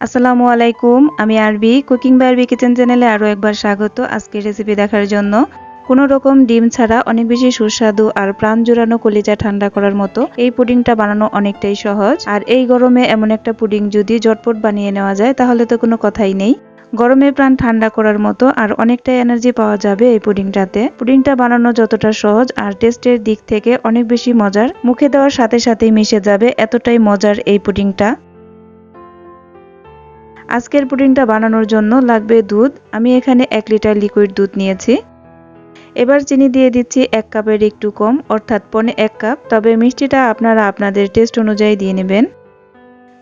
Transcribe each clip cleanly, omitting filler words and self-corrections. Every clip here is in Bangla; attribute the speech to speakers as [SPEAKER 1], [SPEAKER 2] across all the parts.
[SPEAKER 1] আসসালামু আলাইকুম। আমি আরবি কুকিং বাই আরবি কিচেন চ্যানেলে আরও একবার স্বাগত। আজকের রেসিপি দেখার জন্য কোনো রকম ডিম ছাড়া অনেক বেশি সুস্বাদু আর প্রাণ জুড়ানো কলিজা ঠান্ডা করার মতো এই পুডিংটা বানানো অনেকটাই সহজ। আর এই গরমে এমন একটা পুডিং যদি ঝটপট বানিয়ে নেওয়া যায় তাহলে তো কোনো কথাই নেই। গরমে প্রাণ ঠান্ডা করার মতো আর অনেকটাই এনার্জি পাওয়া যাবে এই পুডিংটাতে। পুডিংটা বানানো যতটা সহজ আর টেস্টের দিক থেকে অনেক বেশি মজার, মুখে দেওয়ার সাথে সাথেই মিশে যাবে, এতটাই মজার এই পুডিংটা। আজকের পুডিংটা বানানোর জন্য লাগবে দুধ। আমি এখানে 1 লিটার লিকুইড দুধ নিয়েছি। এবার চিনি দিয়ে দিচ্ছি 1 কাপের একটু কম, অর্থাৎ 1.25 কাপ। তবে মিষ্টিটা আপনারা আপনাদের টেস্ট অনুযায়ী দিয়ে নেবেন।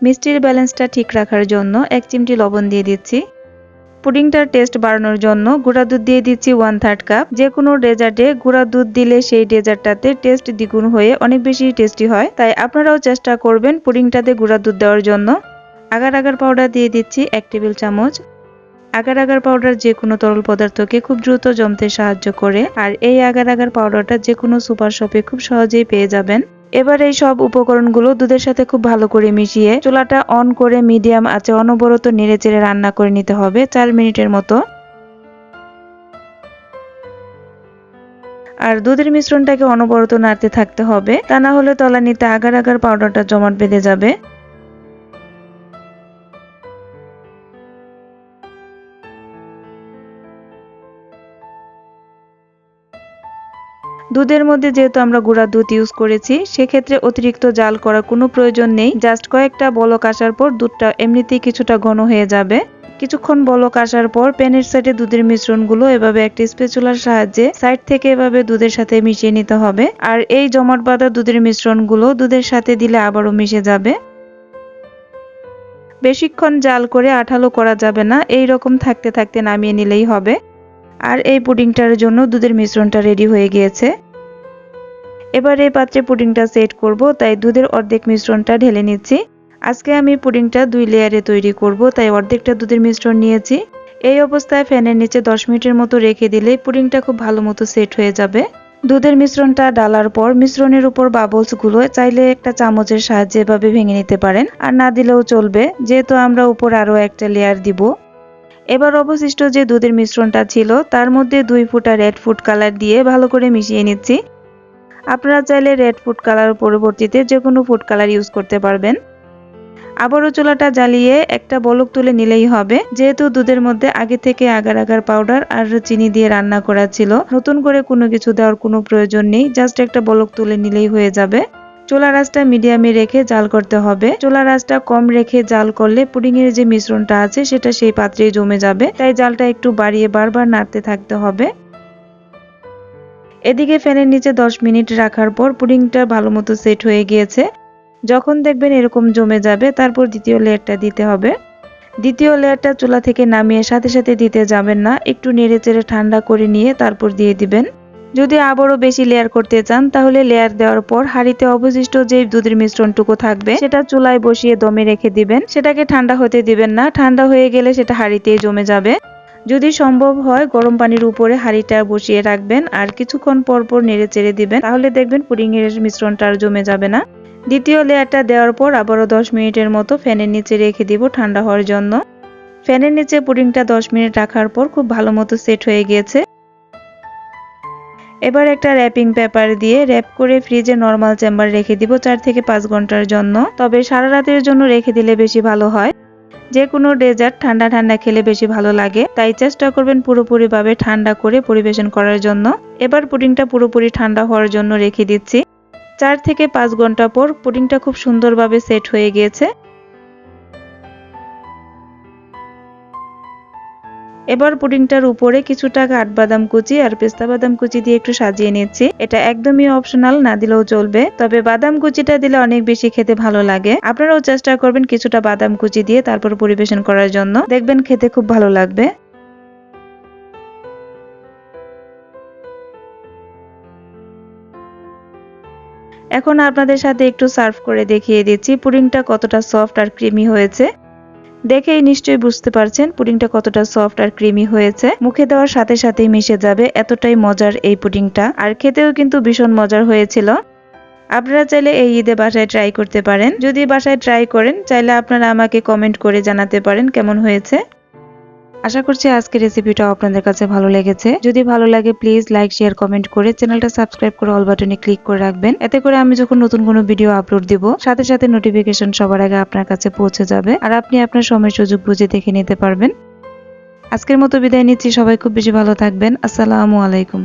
[SPEAKER 1] মিষ্টির ব্যালেন্সটা ঠিক রাখার জন্য 1 চিমটি লবণ দিয়ে দিচ্ছি। পুডিংটার টেস্ট বাড়ানোর জন্য গুঁড়া দুধ দিয়ে দিচ্ছি 1/3 কাপ। যে কোনো ডেজার্টে গুঁড়া দুধ দিলে সেই ডেজার্টটাতে টেস্ট দ্বিগুণ হয়ে অনেক বেশি টেস্টি হয়, তাই আপনারাও চেষ্টা করবেন পুডিংটাতে গুঁড়া দুধ দেওয়ার জন্য। আগার আগার পাউডার দিয়ে দিচ্ছি 1 টেবিল চামচ। আগার আগার পাউডার যে কোনো তরল পদার্থকে খুব দ্রুত জমতে সাহায্য করে, আর এই আগার আগার পাউডারটা যে কোনো সুপার শপে খুব সহজেই পেয়ে যাবেন। এবার এই সব উপকরণগুলো দুধের সাথে খুব ভালো করে মিশিয়ে চুলাটা অন করে মিডিয়াম আঁচে অনবরত নেড়েচেড়ে রান্না করে নিতে হবে 4 মিনিটের মতো। আর দুধের মিশ্রণটাকে অনবরত নাড়তে থাকতে হবে, তা না হলে তলানিতে আগার আগার পাউডারটা জমাট বেঁধে যাবে। দুধের মধ্যে যেহেতু আমরা গুঁড়া দুধ ইউজ করেছি, সেক্ষেত্রে অতিরিক্ত জাল করার কোনো প্রয়োজন নেই। জাস্ট কয়েকটা বলক আসার পর দুধটা এমনিতেই কিছুটা ঘন হয়ে যাবে। কিছুক্ষণ বলক আসার পর প্যানের সাইডে দুধের মিশ্রণগুলো এভাবে একটা স্প্যাচুলার সাহায্যে সাইড থেকে এভাবে দুধের সাথে মিশিয়ে নিতে হবে। আর এই জমাট বাঁধা দুধের মিশ্রণগুলো দুধের সাথে দিলে আবারও মিশে যাবে। বেশিক্ষণ জাল করে আঠালো করা যাবে না, এই রকম থাকতে থাকতে নামিয়ে নিলেই হবে। আর এই পুডিংটার জন্য দুধের মিশ্রণটা রেডি হয়ে গিয়েছে। এবার এই পাত্রে পুডিংটা সেট করব, তাই দুধের অর্ধেক মিশ্রণটা ঢেলে নিচ্ছি। আজকে আমি পুডিংটা 2 লেয়ারে তৈরি করব, তাই অর্ধেকটা দুধের মিশ্রণ নিয়েছি। এই অবস্থায় ফ্যানের নিচে 10 মিনিটের মতো রেখে দিলেই পুডিংটা খুব ভালো মতো সেট হয়ে যাবে। দুধের মিশ্রণটা ডালার পর মিশ্রণের উপর বাবলসগুলো চাইলে একটা চামচের সাহায্যে এভাবে ভেঙে নিতে পারেন, আর না দিলেও চলবে, যেহেতু আমরা উপর আরও একটা লেয়ার দিব। এবার অবশিষ্ট যে দুধের মিশ্রণটা ছিল তার মধ্যে 2 ফোঁটা রেড ফুড কালার দিয়ে ভালো করে মিশিয়ে নিচ্ছি। আপনারা চাইলে রেড ফুড কালার পরিবর্তে যে কোনো ফুড কালার ইউজ করতে পারবেন। আবারও চুলাটা জ্বালিয়ে একটা বলক তুলে নিলেই হবে। যেহেতু দুধের মধ্যে আগে থেকে আগার আগার পাউডার আর চিনি দিয়ে রান্না করা ছিল, নতুন করে কোনো কিছু দেওয়ার কোনো প্রয়োজন নেই, জাস্ট একটা বলক তুলে নিলেই হয়ে যাবে। চুলার আঁচটা মিডিয়ামে রেখে জাল করতে হবে। চুলার আঁচটা কম রেখে জাল করলে পুডিং এর যে মিশ্রণটা আছে সেটা সেই পাত্রেই জমে যাবে, তাই জালটা একটু বাড়িয়ে বারবার নাড়তে থাকতে হবে। এদিকে ফ্যানের নিচে 10 মিনিট রাখার পর পুডিংটা ভালো মতো সেট হয়ে গিয়েছে। যখন দেখবেন এরকম জমে যাবে, তারপর দ্বিতীয় লেয়ারটা দিতে হবে। দ্বিতীয় লেয়ারটা চুলা থেকে নামিয়ে সাথে সাথে দিতে যাবেন না, একটু নেড়েচেড়ে ঠান্ডা করে নিয়ে তারপর দিয়ে দিবেন। যদি আবারও বেশি লেয়ার করতে চান তাহলে লেয়ার দেওয়ার পর হাঁড়িতে অবশিষ্ট যে দুধের মিশ্রণটুকু থাকবে সেটা চুলায় বসিয়ে দমে রেখে দিবেন। সেটাকে ঠান্ডা হতে দিবেন না, ঠান্ডা হয়ে গেলে সেটা হাঁড়িতেই জমে যাবে। যদি সম্ভব হয় গরম পানির উপরে হাঁড়িটা বসিয়ে রাখবেন আর কিছুক্ষণ পর পর নেড়ে চেড়ে দিবেন, তাহলে দেখবেন পুডিং এর মিশ্রণটা আর জমে যাবে না। দ্বিতীয় লেয়ারটা দেওয়ার পর আবারও 10 মিনিটের মতো ফ্যানের নিচে রেখে দিব ঠান্ডা হওয়ার জন্য। ফ্যানের নিচে পুডিংটা 10 মিনিট রাখার পর খুব ভালো মতো সেট হয়ে গিয়েছে। এবার একটা র্যাপিং পেপার দিয়ে র্যাপ করে ফ্রিজে নরমাল চেম্বার রেখে দিব 4 থেকে 5 ঘন্টার জন্য। তবে সারা রাতের জন্য রেখে দিলে বেশি ভালো হয়। যে কোনো ডেজার্ট ঠান্ডা ঠান্ডা খেলে বেশি ভালো লাগে, তাই চেষ্টা করবেন পুরোপুরিভাবে ঠান্ডা করে পরিবেশন করার জন্য। এবার পুডিংটা পুরোপুরি ঠান্ডা হওয়ার জন্য রেখে দিচ্ছি। 4 থেকে 5 ঘন্টা পর পুডিংটা খুব সুন্দরভাবে সেট হয়ে গিয়েছে। এবার পুডিংটার উপরে কিছুটা কাঠবাদাম কুচি আর পেস্তা বাদাম কুচি দিয়ে একটু সাজিয়ে নিচ্ছি। এটা একদমই অপশনাল, না দিলেও চলবে, তবে বাদাম কুচিটা দিলে অনেক বেশি খেতে ভালো লাগে। আপনারাও চেষ্টা করবেন কিছুটা বাদাম কুচি দিয়ে তারপর পরিবেশন করার জন্য, দেখবেন খেতে খুব ভালো লাগবে। এখন আপনাদের সাথে একটু সার্ভ করে দেখিয়ে দিচ্ছি পুডিংটা কতটা সফট আর ক্রিমি হয়েছে। দেখেই নিশ্চয়ই বুঝতে পারছেন পুডিংটা কতটা সফট আর ক্রিমি হয়েছে। মুখে দেওয়ার সাথে সাথেই মিশে যাবে, এতটাই মজার এই পুডিংটা। আর খেতেও কিন্তু ভীষণ মজার হয়েছিল। আপনারা চাইলে এই ঈদে বাসায় ট্রাই করতে পারেন। যদি বাসায় ট্রাই করেন চাইলে আপনারা আমাকে কমেন্ট করে জানাতে পারেন কেমন হয়েছে। আশা করছি আজকের রেসিপিটা আপনাদের কাছে ভালো লেগেছে। যদি ভালো লাগে প্লিজ লাইক শেয়ার কমেন্ট করে চ্যানেলটা সাবস্ক্রাইব করে অল বাটনে ক্লিক করে রাখবেন। এতে করে আমি যখন নতুন কোনো ভিডিও আপলোড দিব সাথে সাথে নোটিফিকেশন সবার আগে আপনার কাছে পৌঁছে যাবে আর আপনি আপনার সময় সুযোগ বুঝে দেখে নিতে পারবেন। আজকের মতো বিদায় নিচ্ছি। সবাই খুব বেশি ভালো থাকবেন। আসসালামু আলাইকুম।